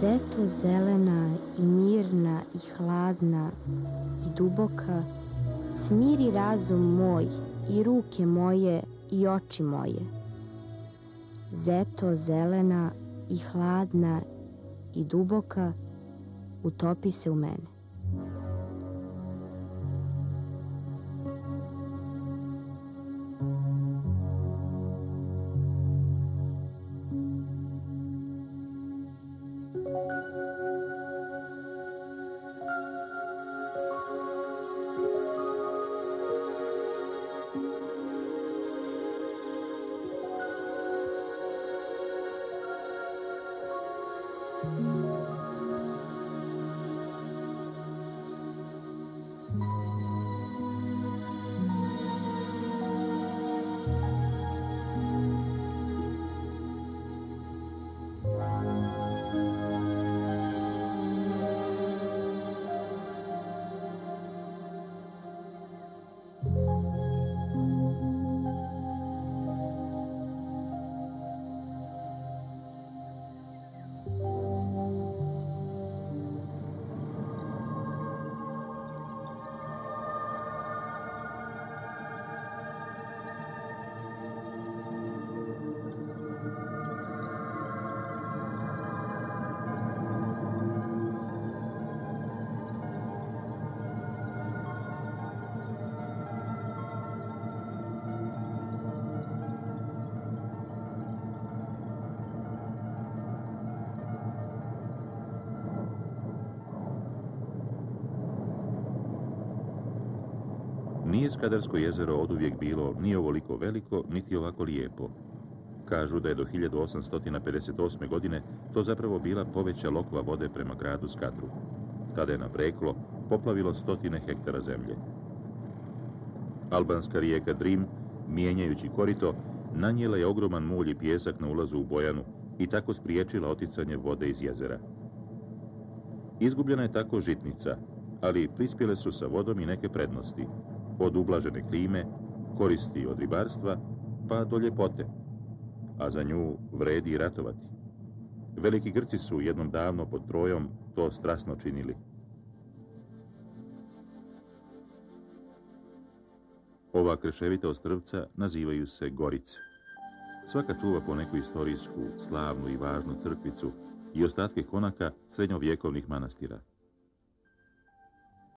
Zeto zelena i mirna i hladna i duboka, smiri razum moj i ruke moje i oči moje. Zeto zelena i hladna i duboka, utopi se u mene. Nije Skadarsko jezero oduvijek bilo ni ovoliko veliko, niti ovako lijepo. Kažu da je do 1858. godine to zapravo bila poveća lokva vode prema gradu Skadru. Tada je na Breklo poplavilo 100 hektara zemlje. Albanska rijeka Drim, mijenjajući korito, nanijela je ogroman mulj i pijesak na ulazu u Bojanu i tako spriječila oticanje vode iz jezera. Izgubljena je tako žitnica, ali prispjele su sa vodom i neke prednosti, od ublažene klime, koristi od ribarstva, pa do ljepote, a za nju vredi i ratovati. Veliki Grci su jednom davno pod Trojom to strasno činili. Ova krševita ostrvca nazivaju se Gorice. Svaka čuva po neku istorijsku, slavnu i važnu crkvicu i ostatke konaka srednjovjekovnih manastira.